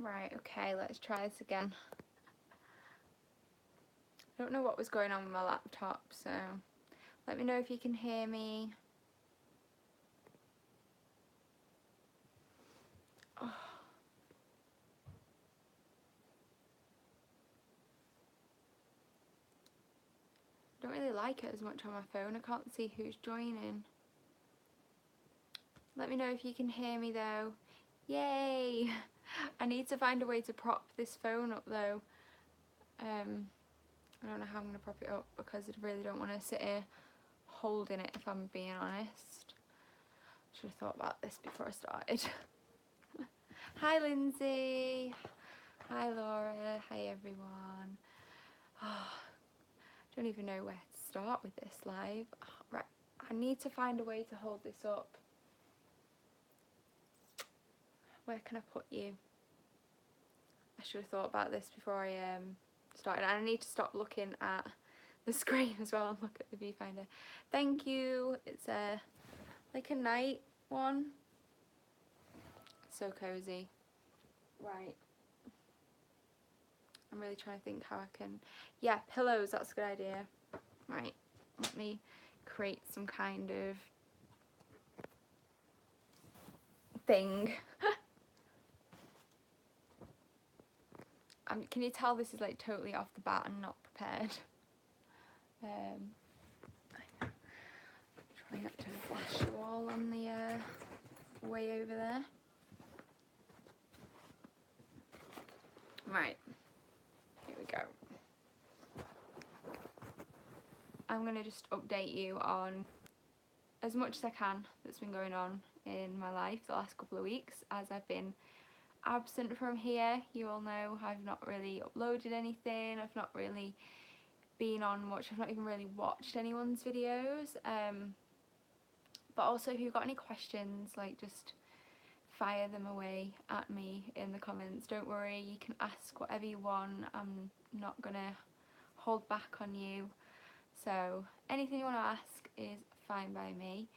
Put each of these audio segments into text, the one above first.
Right, okay, let's try this again. I don't know what was going on with my laptop, so let me know if you can hear me. Oh. I don't really like it as much on my phone. I can't see who's joining. Let me know if you can hear me though. Yay! I need to find a way to prop this phone up though. I don't know how I'm going to prop it up because I really don't want to sit here holding it, if I'm being honest. Should have thought about this before I started. Hi Lindsay. Hi Laura. Hi everyone. Oh, I don't even know where to start with this live. Oh, right, I need to find a way to hold this up. Where can I put you? I should have thought about this before I started. And I need to stop looking at the screen as well and look at the viewfinder. Thank you. It's like a night one. So cozy. Right. I'm really trying to think how I can... Yeah, pillows, that's a good idea. Right, let me create some kind of thing. Can you tell this is like totally off the bat and not prepared? Try not to flash you all on the way over there. Right, here we go. I'm going to just update you on as much as I can that's been going on in my life the last couple of weeks, as I've been absent from here. You all know I've not really uploaded anything, I've not really been on much, I've not even really watched anyone's videos, but also if you've got any questions, like, just fire them away at me in the comments. Don't worry, you can ask whatever you want, I'm not gonna hold back on you, so anything you want to ask is fine by me.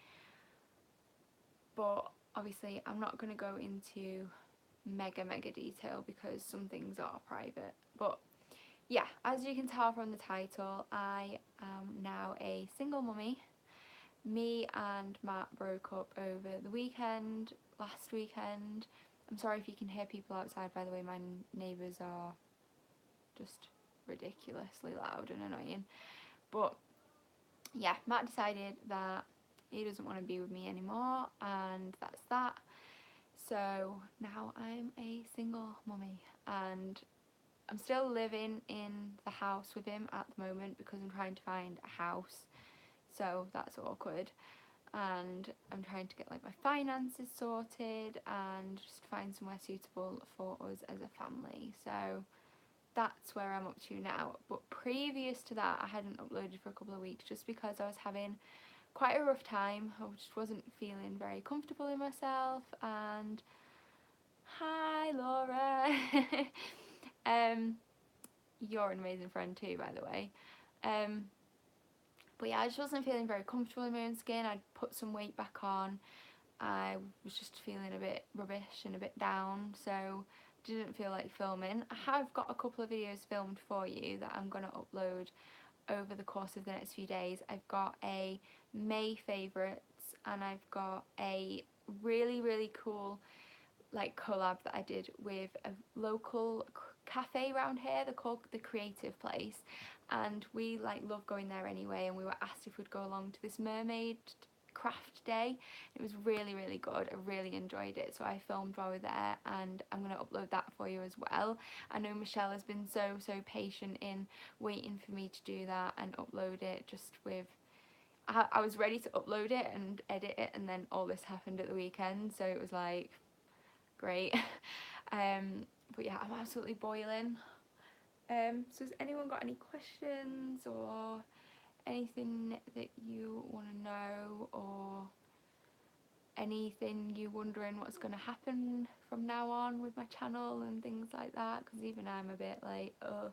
But obviously I'm not going to go into mega detail because some things are private. But yeah, as you can tell from the title, I am now a single mummy. Me and Matt broke up over the weekend, last weekend. I'm sorry if you can hear people outside, by the way, my neighbours are just ridiculously loud and annoying. But yeah, Matt decided that he doesn't want to be with me anymore, and that's that. So now I'm a single mummy, and I'm still living in the house with him at the moment because I'm trying to find a house, so that's awkward. And I'm trying to get like my finances sorted and just find somewhere suitable for us as a family. So that's where I'm up to now. But previous to that, I hadn't uploaded for a couple of weeks just because I was having quite a rough time. I just wasn't feeling very comfortable in myself. And hi Laura. You're an amazing friend too, by the way. But yeah, I just wasn't feeling very comfortable in my own skin. I'd put some weight back on. I was just feeling a bit rubbish and a bit down, so didn't feel like filming. I have got a couple of videos filmed for you that I'm going to upload over the course of the next few days. I've got a May favourites, and I've got a really cool like collab that I did with a local cafe around here. They're called The Creative Place, and we like love going there anyway, and we were asked if we'd go along to this mermaid craft day. It was really good. I really enjoyed it, so I filmed while we were there, and I'm going to upload that for you as well. I know Michelle has been so patient in waiting for me to do that and upload it. Just with I was ready to upload it and edit it, and then all this happened at the weekend, so it was like great. But yeah, I'm absolutely boiling. So has anyone got any questions or anything that you want to know, or anything you're wondering what's going to happen from now on with my channel and things like that? Because even I'm a bit like, oh.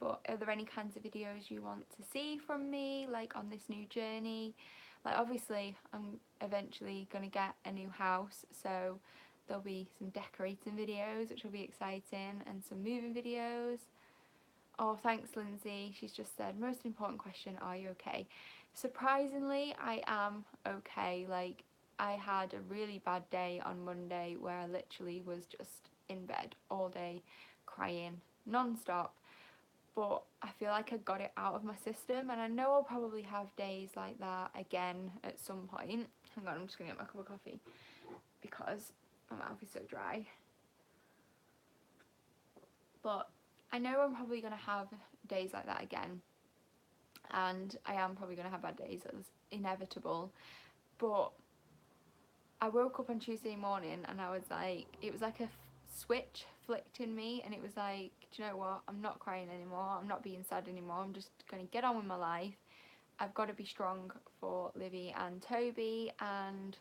But are there any kinds of videos you want to see from me, like on this new journey? Like obviously I'm eventually going to get a new house, so there'll be some decorating videos, which will be exciting, and some moving videos. Oh, thanks, Lindsay. She's just said, most important question, are you okay? Surprisingly, I am okay. Like, I had a really bad day on Monday where I literally was just in bed all day crying non-stop. But I feel like I got it out of my system, and I know I'll probably have days like that again at some point. Hang on, I'm just gonna get my cup of coffee because my mouth is so dry. But I know I'm probably gonna have days like that again, and I am probably gonna have bad days. That's inevitable. But I woke up on Tuesday morning and I was like, it was like a switch flicked in me, and it was like, do you know what? I'm not crying anymore. I'm not being sad anymore. I'm just gonna get on with my life. I've got to be strong for Livy and Toby, and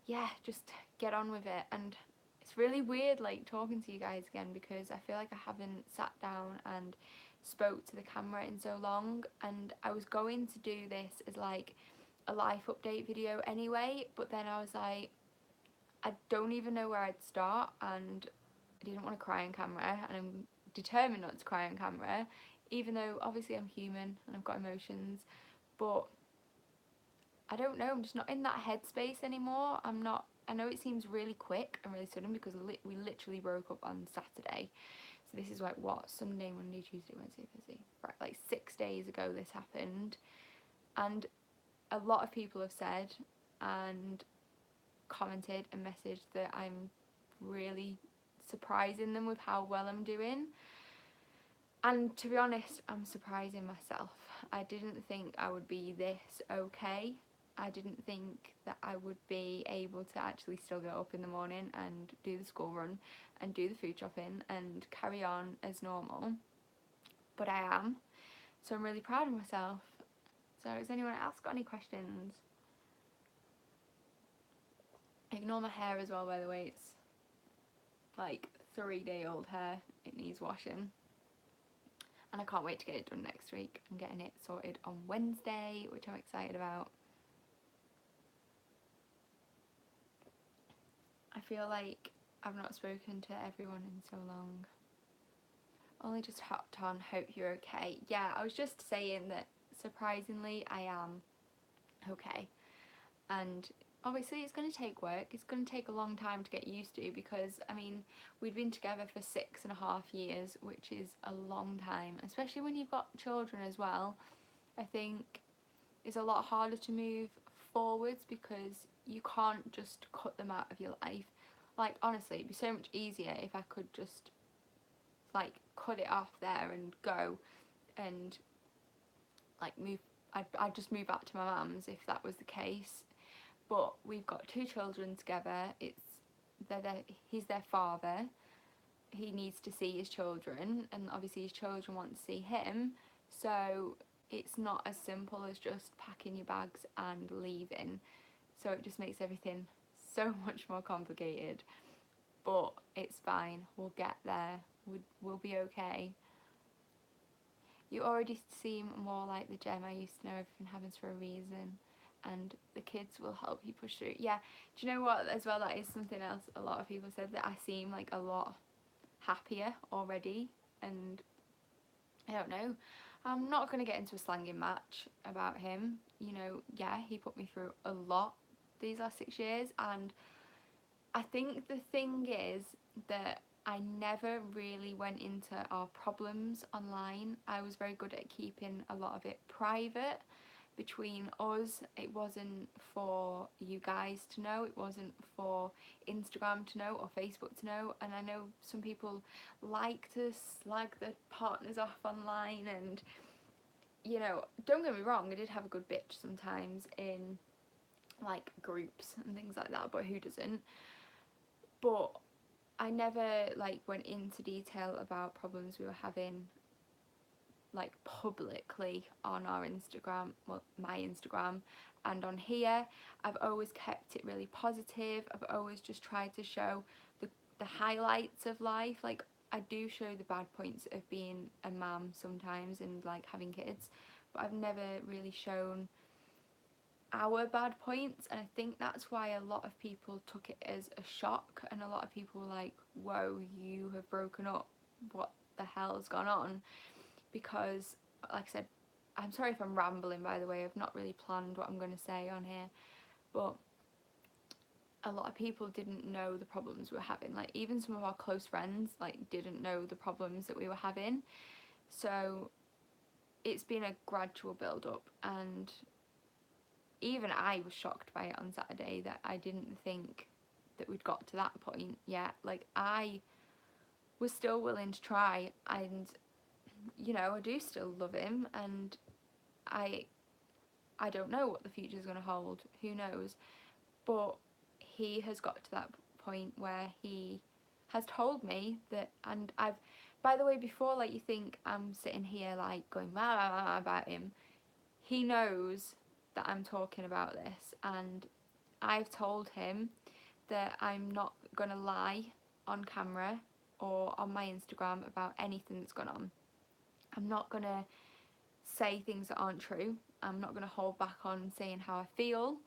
yeah, just get on with it. And it's really weird like talking to you guys again, because I feel like I haven't sat down and spoke to the camera in so long, and I was going to do this as like a life update video anyway, but then I was like, I don't even know where I'd start, and I didn't want to cry on camera, and I'm determined not to cry on camera, even though obviously I'm human and I've got emotions. But I don't know, I'm just not in that headspace anymore. I'm not, I know it seems really quick and really sudden because we literally broke up on Saturday. So this is like what, Sunday, Monday, Tuesday, Wednesday, Thursday, right, like 6 days ago this happened. And a lot of people have said and commented and messaged that I'm really surprising them with how well I'm doing. And to be honest, I'm surprising myself. I didn't think I would be this okay. I didn't think that I would be able to actually still get up in the morning and do the school run and do the food shopping and carry on as normal. But I am. So I'm really proud of myself. So has anyone else got any questions? Ignore my hair as well, by the way. It's like 3-day-old hair. It needs washing. And I can't wait to get it done next week. I'm getting it sorted on Wednesday, which I'm excited about. I feel like I've not spoken to everyone in so long. Only just hopped on, hope you're okay. Yeah, I was just saying that surprisingly I am okay. And obviously it's going to take work. It's going to take a long time to get used to, because I mean, we've been together for 6.5 years, which is a long time, especially when you've got children as well. I think it's a lot harder to move forwards because you can't just cut them out of your life. Like, honestly, it'd be so much easier if I could just like cut it off there and go and like move. I'd just move back to my mum's if that was the case. But we've got 2 children together. He's their father. He needs to see his children, and obviously his children want to see him. So it's not as simple as just packing your bags and leaving. So it just makes everything so much more complicated. But it's fine. We'll get there. We'll be okay. You already seem more like the Gem I used to know. Everything happens for a reason, and the kids will help you push through. Yeah, do you know what as well, that is something else a lot of people said, that I seem like a lot happier already. And I don't know, I'm not going to get into a slanging match about him. You know, yeah, he put me through a lot these last 6 years, and I think the thing is that I never really went into our problems online. I was very good at keeping a lot of it private between us. It wasn't for you guys to know, it wasn't for Instagram to know or Facebook to know. And I know some people like to slag their partners off online, and you know, don't get me wrong, I did have a good bitch sometimes in like groups and things like that, but who doesn't? But I never like went into detail about problems we were having like publicly on our Instagram, well, my Instagram, and on here. I've always kept it really positive. I've always just tried to show the highlights of life. Like, I do show the bad points of being a mum sometimes and like having kids, but I've never really shown our bad points, and I think that's why a lot of people took it as a shock, and a lot of people were like, whoa, you have broken up, what the hell's gone on? Because like I said, I'm sorry if I'm rambling, by the way, I've not really planned what I'm going to say on here, but a lot of people didn't know the problems we were having. Like, even some of our close friends like didn't know the problems that we were having. So it's been a gradual build up, and even I was shocked by it on Saturday, that I didn't think that we'd got to that point yet. Like, I was still willing to try, and you know, I do still love him, and I I don't know what the future's going to hold, who knows, but he has got to that point where he has told me that, and I've, by the way, before like you think I'm sitting here like going blah, blah, blah, about him, he knows that I'm talking about this, and I've told him that I'm not gonna lie on camera or on my Instagram about anything that's gone on. I'm not gonna say things that aren't true. I'm not gonna hold back on saying how I feel,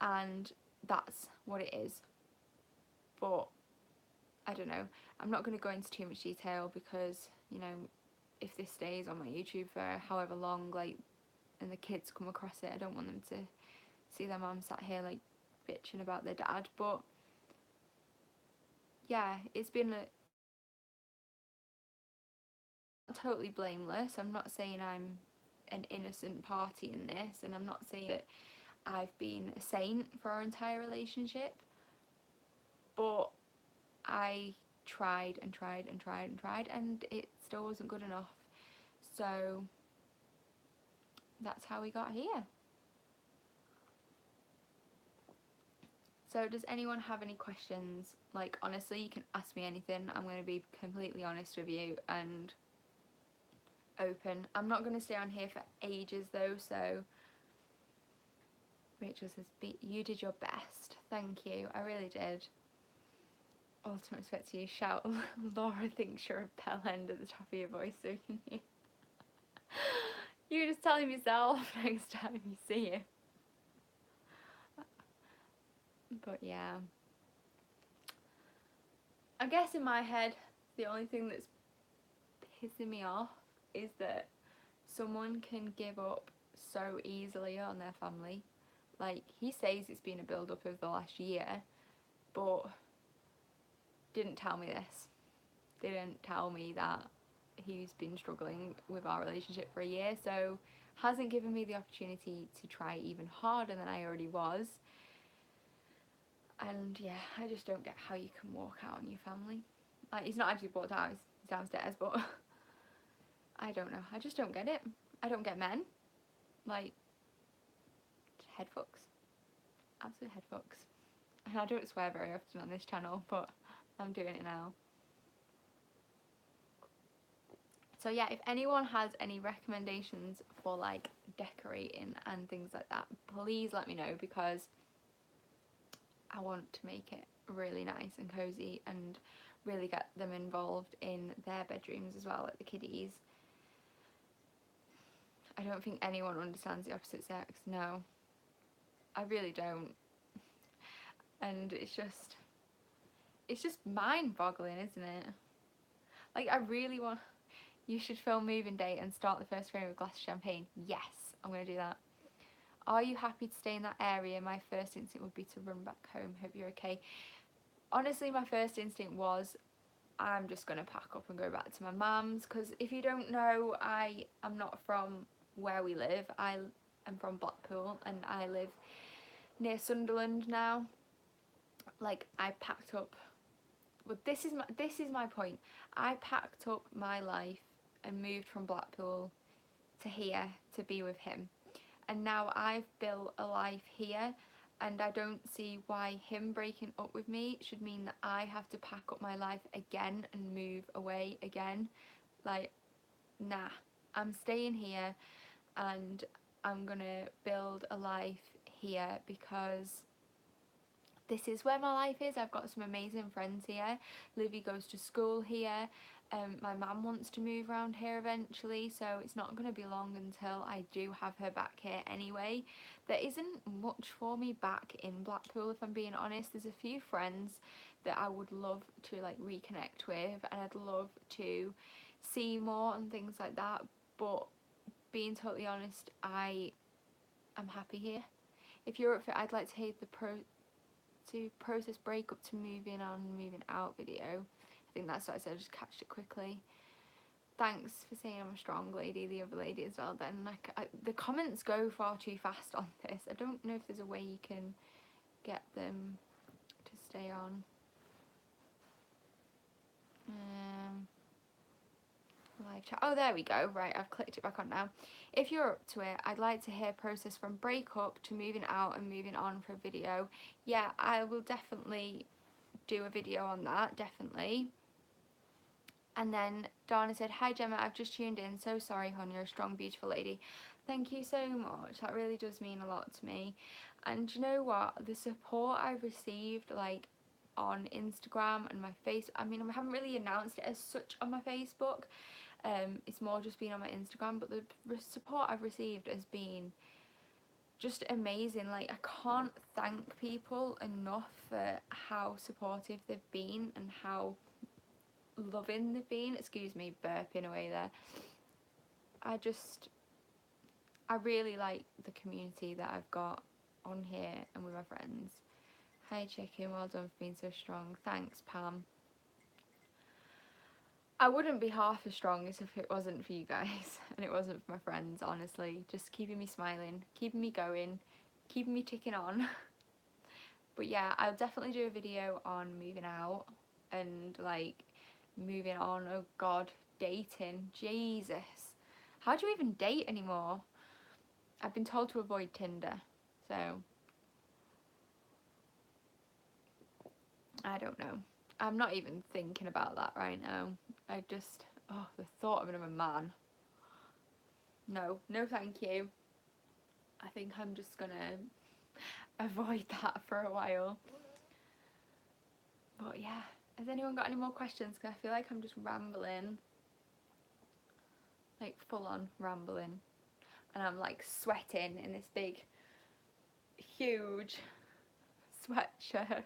and that's what it is. But I don't know, I'm not going to go into too much detail, because you know, if this stays on my YouTube for however long, like, and the kids come across it, I don't want them to see their mum sat here like bitching about their dad. But yeah, it's been totally blameless. I'm not saying I'm an innocent party in this, and I'm not saying that I've been a saint for our entire relationship, but I tried and tried and tried and tried, and it still wasn't good enough. So that's how we got here. So does anyone have any questions? Like, honestly, you can ask me anything. I'm going to be completely honest with you and open. I'm not going to stay on here for ages though, so Rachel says, you did your best. Thank you, I really did. Ultimate respect to you. Shout, Laura thinks you're a bell end at the top of your voice, so can you? You're just telling yourself next time you see him. But yeah, I guess in my head, the only thing that's pissing me off is that someone can give up so easily on their family. Like, he says it's been a build up over the last year, but didn't tell me this. Didn't tell me that he's been struggling with our relationship for a year, so hasn't given me the opportunity to try even harder than I already was. And yeah, I just don't get how you can walk out on your family. Like, he's not actually walked out, he's downstairs, but I don't know. I just don't get it. I don't get men. Like, head fucks. Absolute head fucks. And I don't swear very often on this channel, but I'm doing it now. So yeah, if anyone has any recommendations for like decorating and things like that, please let me know, because I want to make it really nice and cozy and really get them involved in their bedrooms as well, like the kiddies. I don't think anyone understands the opposite sex, no. I really don't. And it's just mind-boggling, isn't it? Like, I really want... You should film moving day and start the first frame with a glass of champagne. Yes, I'm going to do that. Are you happy to stay in that area? My first instinct would be to run back home. Hope you're okay. Honestly, my first instinct was, I'm just going to pack up and go back to my mum's, because if you don't know, I am not from where we live. I am from Blackpool, and I live near Sunderland now. Like, I packed up... But this is my point. I packed up my life and moved from Blackpool to here to be with him, and now I've built a life here, and I don't see why him breaking up with me should mean that I have to pack up my life again and move away again. Like, nah, I'm staying here, and I'm gonna build a life here, because this is where my life is. I've got some amazing friends here. Livy goes to school here. My mum wants to move around here eventually, so it's not going to be long until I do have her back here anyway. There isn't much for me back in Blackpool, if I'm being honest. There's a few friends that I would love to like reconnect with, and I'd love to see more and things like that, but being totally honest, I am happy here. If you're up for it, I'd like to hear the process breakup to moving on, moving out video. I think that's what I said, I just catched it quickly. Thanks for saying I'm a strong lady, the other lady as well then. Like, the comments go far too fast on this. I don't know if there's a way you can get them to stay on. Live chat. Oh, there we go. Right, I've clicked it back on now. If you're up to it, I'd like to hear process from breakup to moving out and moving on for a video. Yeah, I will definitely do a video on that, definitely. And then Dana said, hi Gemma, I've just tuned in. So sorry, hon, you're a strong, beautiful lady. Thank you so much. That really does mean a lot to me. And you know what? The support I've received, like, on Instagram and my face, I mean, I haven't really announced it as such on my Facebook. It's more just been on my Instagram, but the support I've received has been just amazing. Like, I can't thank people enough for how supportive they've been and how loving they've been. Excuse me, burping away there. I really like the community that I've got on here and with my friends. Hi chicken, well done for being so strong. Thanks Pam. I wouldn't be half as strong as if it wasn't for you guys and it wasn't for my friends, honestly. Just keeping me smiling, keeping me going, keeping me ticking on. But yeah, I'll definitely do a video on moving out and like moving on. Oh god, dating, Jesus, how do you even date anymore? I've been told to avoid Tinder, so I don't know. I'm not even thinking about that right now. I just, oh, the thought of another man, no thank you. I think I'm just gonna avoid that for a while. But yeah, has anyone got any more questions? Because I feel like I'm just rambling, like full on rambling, and I'm like sweating in this big huge sweatshirt.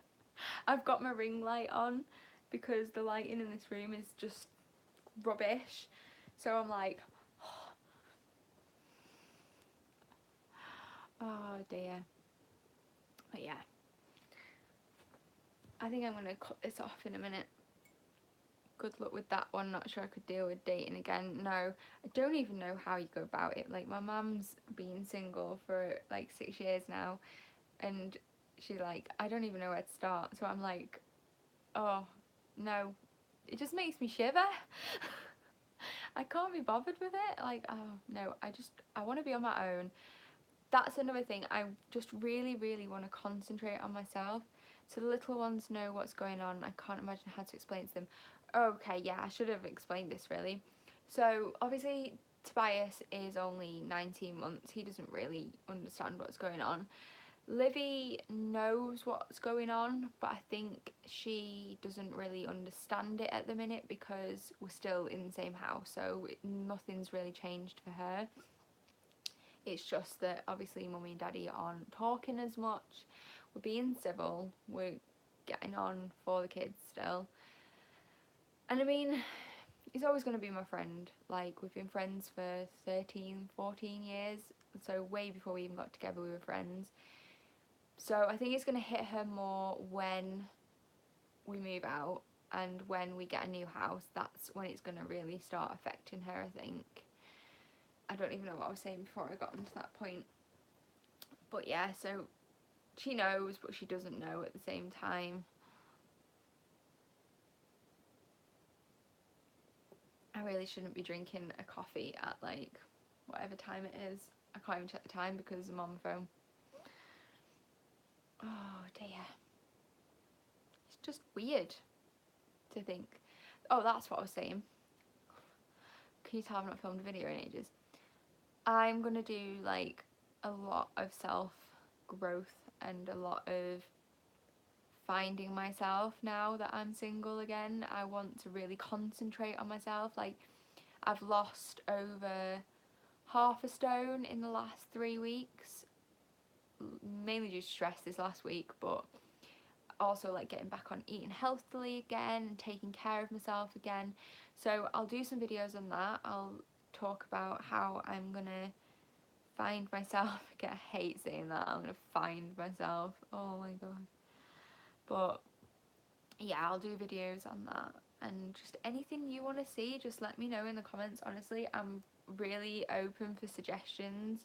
I've got my ring light on because the lighting in this room is just rubbish, so I'm like, oh dear. But yeah, I think I'm gonna cut this off in a minute. Good luck with that one. Not sure I could deal with dating again. No, I don't even know how you go about it. Like, my mum's been single for like 6 years now, and she's like, I don't even know where to start. So I'm like, oh no, it just makes me shiver. I can't be bothered with it. Like, oh no, I want to be on my own. That's another thing. I just really want to concentrate on myself, so the little ones know what's going on. I can't imagine how to explain to them. Okay, yeah, I should have explained this really. So obviously Tobias is only 19 months. He doesn't really understand what's going on. Livy knows what's going on, but I think she doesn't really understand it at the minute because we're still in the same house, so nothing's really changed for her. It's just that obviously mummy and daddy aren't talking as much. We're being civil, we're getting on for the kids still. And I mean, he's always going to be my friend. Like, we've been friends for 13, 14 years, so way before we even got together we were friends. So I think it's going to hit her more when we move out and when we get a new house. That's when it's going to really start affecting her, I think. I don't even know what I was saying before I got onto that point. But yeah, so she knows, but she doesn't know at the same time. I really shouldn't be drinking a coffee at like whatever time it is. I can't even check the time because I'm on my phone. Oh dear. It's just weird to think. Oh, that's what I was saying. Can you tell I've not filmed a video in ages? I'm gonna do like a lot of self growth and a lot of finding myself now that I'm single again. I want to really concentrate on myself. Like, I've lost over half a stone in the last 3 weeks, mainly due to stress this last week, but also like getting back on eating healthily again and taking care of myself again. So I'll do some videos on that. I'll talk about how I'm gonna find myself. Again, I hate saying that, I'm gonna find myself, oh my god. But yeah, I'll do videos on that, and just anything you want to see, just let me know in the comments. Honestly, I'm really open for suggestions.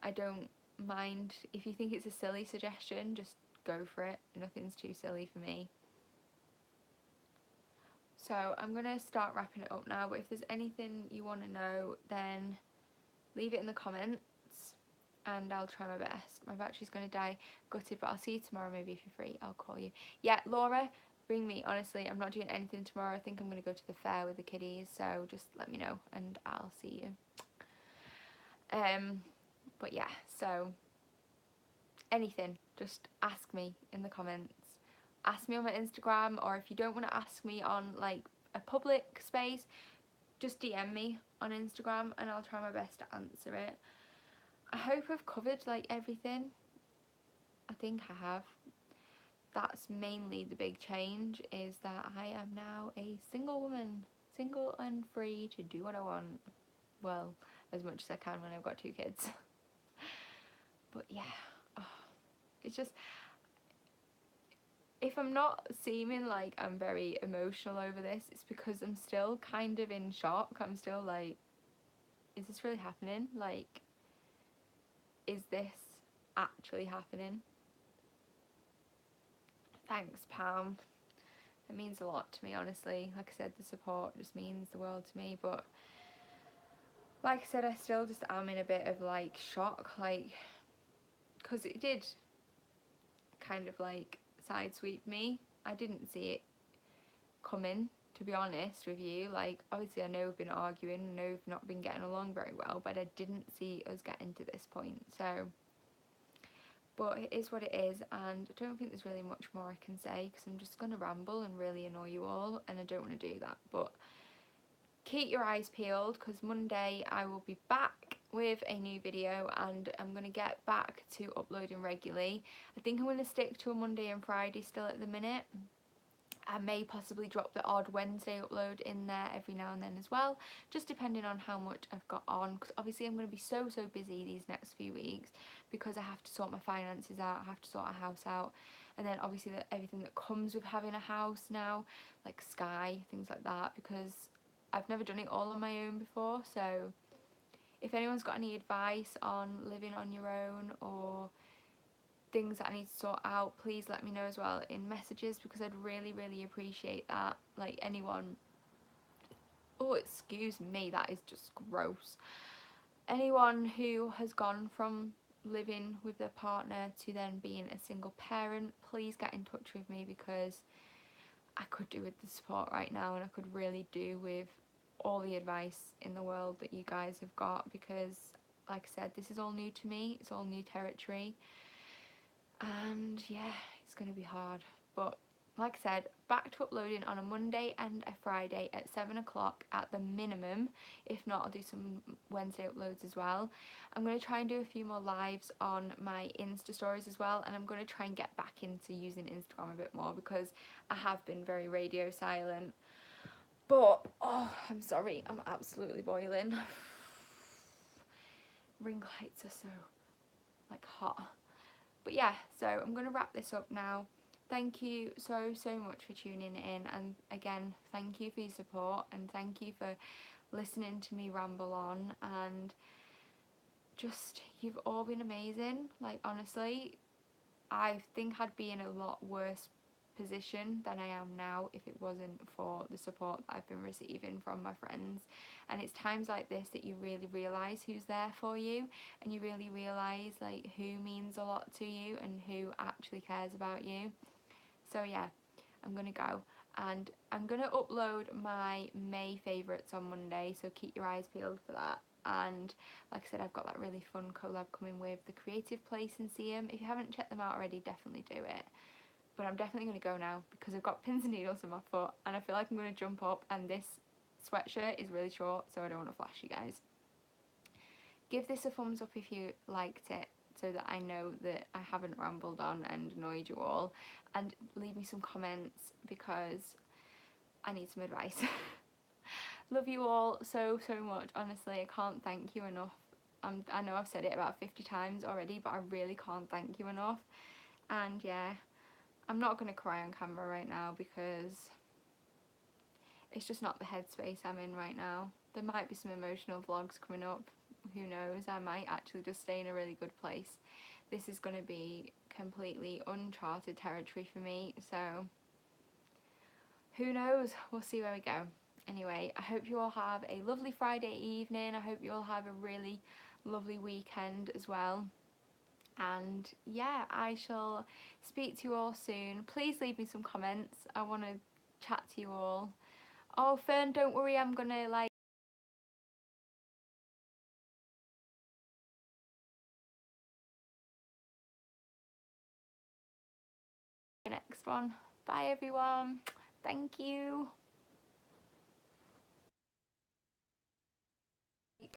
I don't mind if you think it's a silly suggestion, just go for it. Nothing's too silly for me. So I'm gonna start wrapping it up now, but if there's anything you want to know, then leave it in the comments and I'll try my best. My battery's gonna die, gutted, but I'll see you tomorrow. Maybe if you're free, I'll call you. Yeah, Laura, bring me. Honestly, I'm not doing anything tomorrow. I think I'm gonna go to the fair with the kiddies, so just let me know and I'll see you. But yeah, so anything, just ask me in the comments. Ask me on my Instagram, or if you don't want to ask me on like a public space, just DM me on Instagram and I'll try my best to answer it. I hope I've covered like everything. I think I have. That's mainly the big change, is that I am now a single woman, single and free to do what I want. Well, as much as I can when I've got 2 kids. But yeah, oh, it's just, if I'm not seeming like I'm very emotional over this, it's because I'm still kind of in shock. I'm still like, is this really happening? Like, is this actually happening? Thanks, Pam. It means a lot to me, honestly. Like I said, the support just means the world to me. But like I said, I still just am in a bit of like shock, like, because it did kind of like sidesweep me. I didn't see it coming, to be honest with you. Like, obviously I know we've been arguing, I know we've not been getting along very well, but I didn't see us getting to this point. So, but it is what it is, and I don't think there's really much more I can say, because I'm just going to ramble and really annoy you all, and I don't want to do that. But keep your eyes peeled, because Monday I will be back with a new video, and I'm going to get back to uploading regularly. I think I'm going to stick to a Monday and Friday still at the minute. I may possibly drop the odd Wednesday upload in there every now and then as well, just depending on how much I've got on, because obviously I'm going to be so busy these next few weeks, because I have to sort my finances out, I have to sort a house out, and then obviously everything that comes with having a house now, like Sky, things like that, because I've never done it all on my own before. So if anyone's got any advice on living on your own, or things that I need to sort out, please let me know as well in messages, because I'd really appreciate that. Like, anyone, oh excuse me, that is just gross, anyone who has gone from living with their partner to then being a single parent, please get in touch with me, because I could do with the support right now, and I could really do with all the advice in the world that you guys have got, because like I said, this is all new to me, it's all new territory. And yeah, it's going to be hard. But like I said, back to uploading on a Monday and a Friday at 7 o'clock at the minimum. If not, I'll do some Wednesday uploads as well. I'm going to try and do a few more lives on my Insta stories as well. And I'm going to try and get back into using Instagram a bit more, because I have been very radio silent. But, oh, I'm sorry, I'm absolutely boiling. Ring lights are so, like, hot. But yeah, so I'm going to wrap this up now. Thank you so much for tuning in, and again, thank you for your support, and thank you for listening to me ramble on, and just, you've all been amazing. Like, honestly, I think I'd be in a lot worse position than I am now if it wasn't for the support that I've been receiving from my friends. And it's times like this that you really realise who's there for you, and you really realise like who means a lot to you and who actually cares about you. So yeah, I'm gonna go, and I'm gonna upload my May favourites on Monday, so keep your eyes peeled for that. And like I said, I've got that really fun collab coming with the Creative Place in Seaham. If you haven't checked them out already, definitely do it. but I'm definitely going to go now because I've got pins and needles in my foot and I feel like I'm going to jump up, and this sweatshirt is really short, so I don't want to flash you guys. Give this a thumbs up if you liked it, so that I know that I haven't rambled on and annoyed you all, and leave me some comments because I need some advice. Love you all so much, honestly. I can't thank you enough. I know I've said it about 50 times already, but I really can't thank you enough. And yeah, I'm not going to cry on camera right now because it's just not the headspace I'm in right now. There might be some emotional vlogs coming up, who knows. I might actually just stay in a really good place. This is going to be completely uncharted territory for me, so who knows, we'll see where we go. Anyway, I hope you all have a lovely Friday evening. I hope you all have a really lovely weekend as well. And yeah, I shall speak to you all soon. Please leave me some comments. I want to chat to you all. Oh, Fern, don't worry, I'm gonna like the next one. Bye everyone. Thank you.